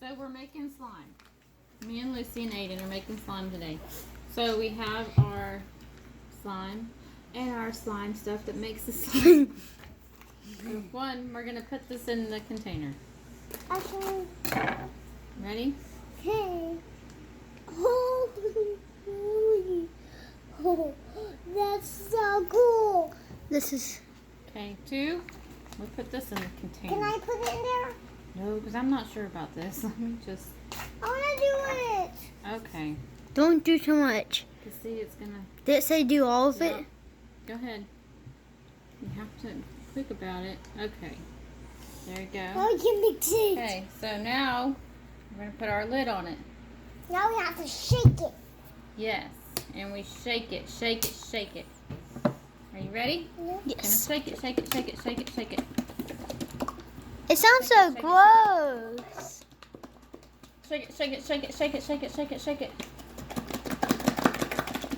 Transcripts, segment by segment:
So we're making slime. Me and Lucy and Aiden are making slime today. So we have our slime and our slime stuff that makes the slime. One, we're going to put this in the container. Okay. Ready? Okay. Oh, that's so cool. This is. Okay, two, we'll put this in the container. Can I put it in there? No, because I'm not sure about this. Let me just. I want to do it. Okay. Don't do too much. Because see, it's going to. Did it say do all of Yep. it? Go ahead. You have to be quick about it. Okay. There you go. Now we can mix it. Okay, so now we're going to put our lid on it. Now we have to shake it. Yes. And we shake it, shake it, shake it. Are you ready? Yes. Gonna shake it, shake it, shake it, shake it, shake it. It sounds so Shake it, shake it, gross. Shake it, shake it, shake it, shake it, shake it, shake it, shake it.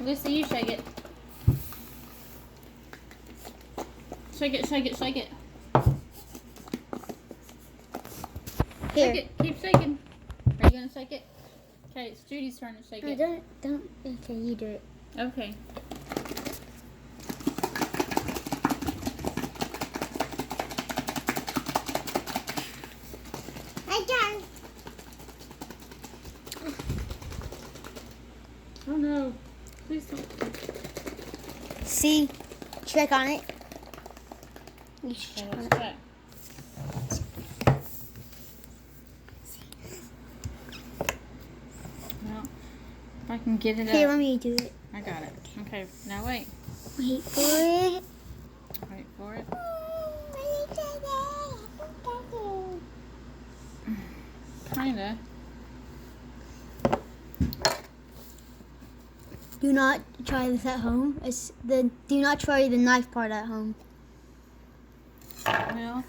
Lucy, you shake it. Shake it, shake it, shake it. Here. Shake it, keep shaking. Are you gonna shake it? Okay, it's Judy's turn to shake No, it. don't. Okay, you do it. Okay. My turn. Oh no. Please don't. See, check on it. You should Okay, check on let's it. check. Well, if I can get it Here, up. let me do it. I got it. Okay, now wait. Wait for it. Wait for it. Kinda. Do not try this at home. Do not try the knife part at home. Well,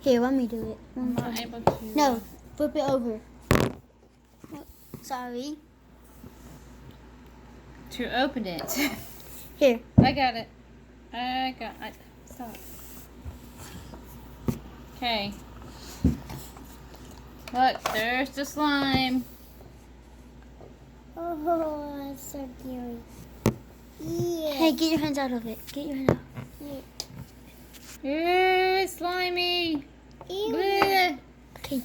Here, let me do it. I'm not able to. No, flip it over. Oh, sorry. To open it. Here. I got it. Stop. Okay. Look, there's the slime. Oh, that's so cute. Yeah. Hey, get your hands out of it. Get your hands out. Ooh, it's slimy. Ew. Bleh. Okay.